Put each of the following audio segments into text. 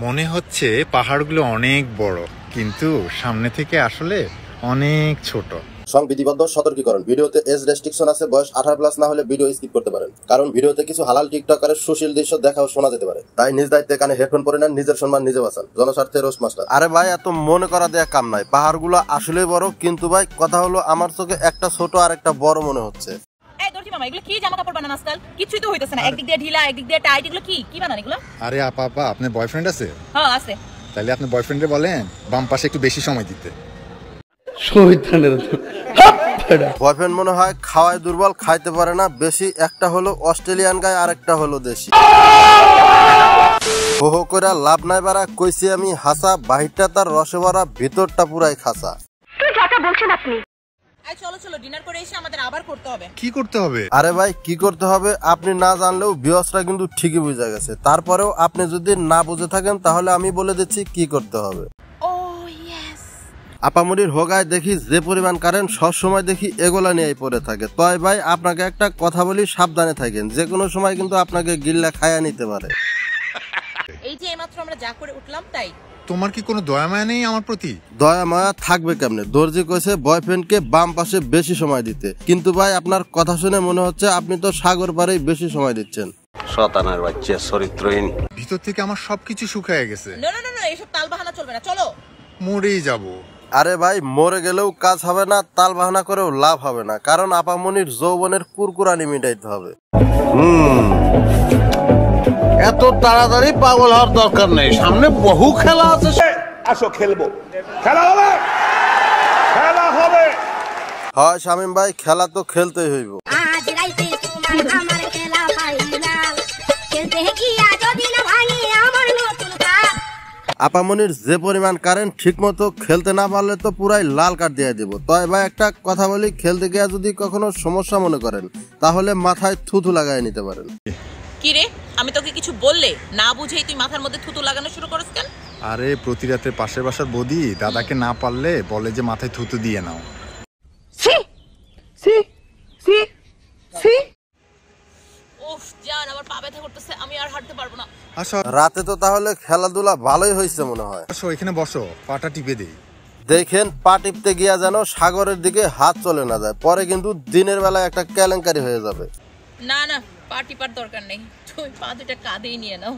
মনে হচ্ছে পাহাড়গুলো অনেক বড়, কিন্তু সামনে থেকে আসলে অনেক ছোট। সংবিধিবদ্ধ সতর্কীকরণ, ভিডিওতে এজ রেস্ট্রিকশন আছে। বয়স 18+ না হলে ভিডিও স্কিপ করতে পারেন, কারণ ভিডিওতে কিছু হালাল টিকটকারের সুশীল দৃশ্য দেখা ও শোনা যেতে পারে। তাই নিজ দায়িত্বে কানে হেডফোন পরে নেন, নিজের সম্মান নিজে বাঁচান। জনস্বার্থে রোস্ট মাস্টার। আরে ভাই, এত মনে করা দেয়া কাম নাই। পাহাড়গুলো আসলেই বড়, কিন্তু ভাই কথা হলো আমার চোখে একটা ছোট আর একটা বড় মনে হচ্ছে। আরে আপা, আপনার বয়ফ্রেন্ড আছে? হ্যাঁ আছে। তাহলে আপনি বয়ফ্রেন্ডে বলেন বাম পাশে একটু বেশি সময় দিতে। বয়ফ্রেন্ড মনে হয় খাওয়ায় দুর্বল, খাইতে পারে না বেশি। একটা হলো অস্ট্রেলিয়ান গায়, আর একটা হলো দেশি। হো হো করে লাভ নাই বাড়া, কইছি আমি হাসা। বাহিরটা তার রসে ভরা, ভিতরটা পুরাই খাসা। কি করতে হবে? আরে ভাই, কি করতে হবে আপনি না জানলেও ভিউয়ার্সরা কিন্তু ঠিকই বুঝে গেছে। তারপরেও আপনি যদি না বুঝে থাকেন তাহলে আমি বলে দিচ্ছি কি করতে হবে। আপামরির হোগায় দেখি যে পরিমাণ কারেন্ট, সব সময় দেখি এগুলা নিয়েই পড়ে থাকে। তাই ভাই আপনাকে একটা কথা বলি, সাবধানে থাকেন। যে কোনো সময় কিন্তু আপনাকে গিল্লা খায়া নিতে পারে। এই যে এইমাত্র আমরা যা করে উঠলাম, তাই তোমার কি কোনো দয়া মায়া নেই আমার প্রতি? দয়া মায়া থাকবে কেমনে? দর্জি কইছে বয়ফ্রেন্ডকে বাম পাশে বেশি সময় দিতে, কিন্তু ভাই আপনার কথা শুনে মনে হচ্ছে আপনি তো সাগর পাড়েই বেশি সময় দিচ্ছেন। শয়তানের বাচ্চা, চরিত্রহীন। ভিতর থেকে আমার সবকিছু শুকায় গেছে। না এসব তালবাহানা চলবে না, চলো। মরেই যাবো। আরে ভাই, মরে গেলেও কাজ হবে না, তাল বাহানা করেও লাভ হবে না, কারণ আপামনির যৌবনের কুরকুরানি মিটাইতে হবে। এত তাড়াতাড়ি পাগল হওয়ার দরকার নেই, সামনে বহু খেলা আছে। আসো খেলবো, খেলা হবে, খেলা হবে। হয় শামিম ভাই, খেলা তো খেলতেই হইব। আজ রাইতে তোমার আমার খেলা ফাইনাল, খেলতে গিয়া যদি না ভাঙি আমার নতুন কাপ। আপামনির যে পরিমাণ কারেন্ট, ঠিক মতো খেলতে না পারলে তো পুরাই লাল কার্ড দিয়ে দিব। তাই ভাই একটা কথা বলি, খেলতে গিয়া যদি কখনো সমস্যা মনে করেন তাহলে মাথায় থুথু লাগাই নিতে পারেন। কি রে, আমি তোকে কিছু বললে না বুঝেই তুই মাথার মধ্যে থুতু লাগানো শুরু করিস কেন? আরে প্রতি রাতে পাশের বাসার বৌদি দাদাকে না পারলে বলে যে মাথায় থুতু দিয়ে নাও। উফ জান, আমার পা ব্যথা করতেছে, আমি আর হাঁটতে পারবো না। আসো রাতে তো তাহলে খেলাধুলা ভালোই হয়েছে মনে হয়। আসো, এখানে বসো, পাটা টিপে দেই। দেখেন, পা টিপতে গিয়া যেন সাগরের দিকে হাত চলে না যায়, পরে কিন্তু দিনের বেলায় একটা কেলেঙ্কারি হয়ে যাবে। না পা টিপার দরকার নেই, তুই পা দুইটা কাঁধেই নিয়ে নাও।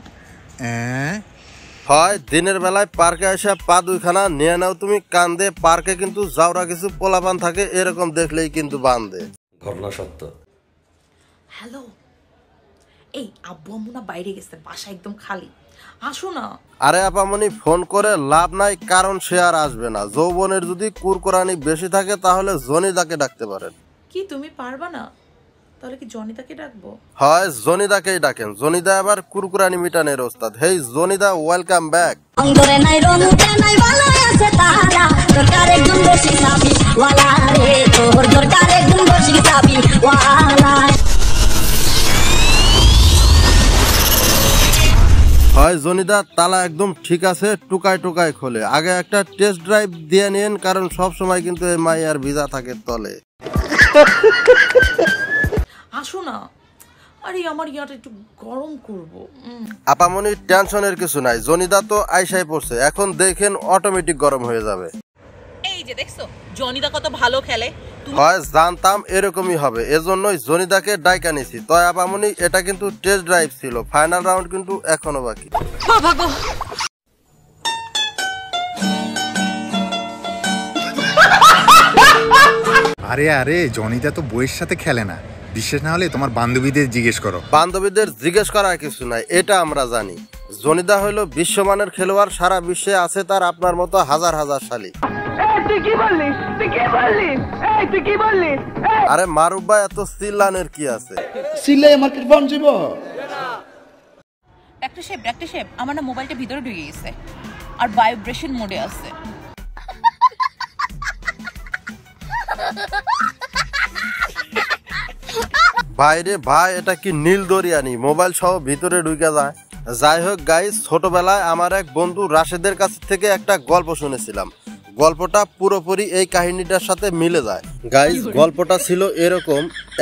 হয় দিনের বেলায় পার্কে এসে পা দুইখানা নিয়ে নাও তুমি কান্দে। পার্কে কিন্তু যাওরা কিছু পোলাপান থাকে, এরকম দেখলেই কিন্তু বান্ধে। ঘটনা সত্য। হ্যালো, এই আব্বু আম্মু না বাইরে গেছে, বাসা একদম খালি, আসো না। আরে আপামনি, ফোন করে লাভ নাই, কারণ সে আর আসবে না। যৌবনের যদি কুরকুরানি বেশি থাকে তাহলে জনিদাকে ডাকতে পারেন। কি তুমি পারবা না? তাহলে কি জনিদাকে ডাকবো? হয় জনিদাকেই ডাকেন, জনিদা আবার কুরকুরানি মিটানের ওস্তাদ। হেই জনিদা, ওয়েলকাম ব্যাক। অন্তরে নাই রঙে নাই ভালো আছে তারা, দরকার একদম বেশি চাবি ওয়ালা রে, তোর দরকার একদম বেশি চাবি ওয়ালা। হয় জনিদা, তালা একদম ঠিক আছে, টুকায় টুকায় খোলে। আগে একটা টেস্ট ড্রাইভ দিয়ে নিন, কারণ সব সময় কিন্তু এই মাইয়ার ভিজা থাকে তলে। আসো না, আরে আমার ইয়াটা একটু গরম করবো। আপামনির টেনশনের কিছু নাই, জনিদা তো আইসাই পড়ছে, এখন দেখেন অটোমেটিক গরম হয়ে যাবে। এই যে দেখছো জনিদা কত ভালো খেলে। হয় জানতাম এরকমই হবে, এজন্যই জনিদাকে ডাইকা নিছি। তয় আপামনি, এটা কিন্তু টেস্ট ড্রাইভ ছিল, ফাইনাল রাউন্ড কিন্তু এখনো বাকি। আরে জনিদা তো বইয়ের সাথে খেলে না, বিশ্বাস না হলে তোমার বান্ধবীদের জিজ্ঞেস করো। বান্ধবীদের জিজ্ঞেস করার কিছু নাই, এটা আমরা জানি। জনিদা হইল বিশ্বমানের খেলোয়াড়, সারা বিশ্বে আছে তার আপনার মতো হাজার হাজার শালী। আরে মারুফ ভাই, এত চিল্লানের কি আছে? ডাক্তার সাহেব, আমার না মোবাইলটা ভিতরে ঢুকে গেছে আর ভাইব্রেশন মোডে আছে। ভাইরে ভাই, এটা কি নীল দরিয়ানি? মোবাইল সহ ভিতরে ঢুকে যায়। যাই হোক গাইস, ছোটবেলায় আমার এক বন্ধু রাশেদের কাছ থেকে একটা গল্প শুনেছিলাম। গল্পটা পুরোপুরি এই কাহিনীটার সাথে মিলে যায়। গাইজ, গল্পটা ছিল এরকম,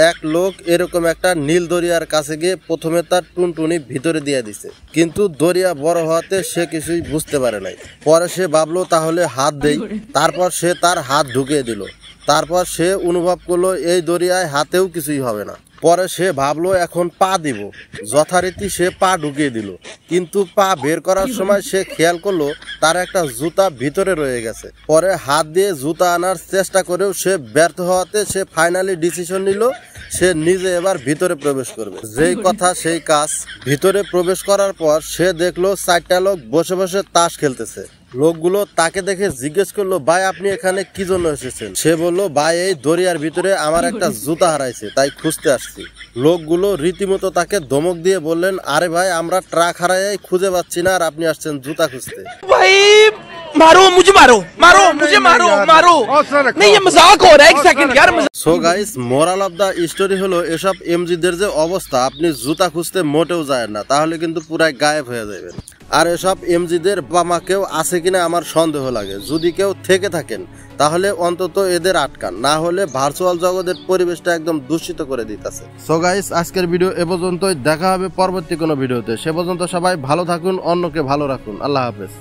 এক লোক এরকম একটা নীল দরিয়ার কাছে গিয়ে প্রথমে তার টুনটুনি ভিতরে দিয়ে দিছে, কিন্তু দরিয়া বড় হওয়াতে সে কিছুই বুঝতে পারে নাই। পরে সে ভাবলো তাহলে হাত দেই, তারপর সে তার হাত ঢুকিয়ে দিল। তারপর সে অনুভব করলো এই দরিয়ায় হাতেও কিছুই হবে না। পরে সে ভাবলো এখন পা দিব, যথারীতি সে পা ঢুকিয়ে দিল, কিন্তু পা বের করার সময় সে খেয়াল করলো তার একটা জুতা ভিতরে রয়ে গেছে। পরে হাত দিয়ে জুতা আনার চেষ্টা করেও সে ব্যর্থ হওয়াতে সে ফাইনালি ডিসিশন নিল সে নিজে এবার ভিতরে প্রবেশ করবে। যেই কথা সেই কাজ। ভিতরে প্রবেশ করার পর সে দেখলো 4টা লোক বসে বসে তাস খেলতেছে। লোকগুলো তাকে দেখে জিজ্ঞেস করলো, ভাই আপনি এখানে কি জন্য এসেছেন? সে বললো, ভাই এই দরিয়ার ভিতরে আমার একটা জুতা হারাইছে, তাই খুঁজতে আসছি। লোকগুলো রীতিমতো তাকে ধমক দিয়ে বললেন, আরে ভাই আমরা ট্রাক হারাই খুঁজে পাচ্ছি না, আর আপনি আসছেন জুতা খুঁজতে। भाई मारो मुझे, मारो मारो मुझे, मारो मारो नहीं, ये मजाक हो रहा है, एक सेकंड यार। So guys, moral of the story হলো এসব এমজিদের যে অবস্থা, আপনি জুতা খুঁজতে মোটেও যায় না, তাহলে কিন্তু পুরাই গায়েব হয়ে যাবেন। আর এসব এমজিদের বাবা মা কেউ আছে কিনা আমার সন্দেহ লাগে। যদি কেউ থেকে থাকেন তাহলে অন্তত এদের আটকান, না হলে ভার্চুয়াল জগতের পরিবেশটা একদম দূষিত করে দিতেছে। সো গাইস, আজকের ভিডিও এ পর্যন্তই। দেখা হবে পরবর্তী কোনো ভিডিওতে। সে পর্যন্ত সবাই ভালো থাকুন, অন্যকে ভালো রাখুন। আল্লাহ হাফেজ।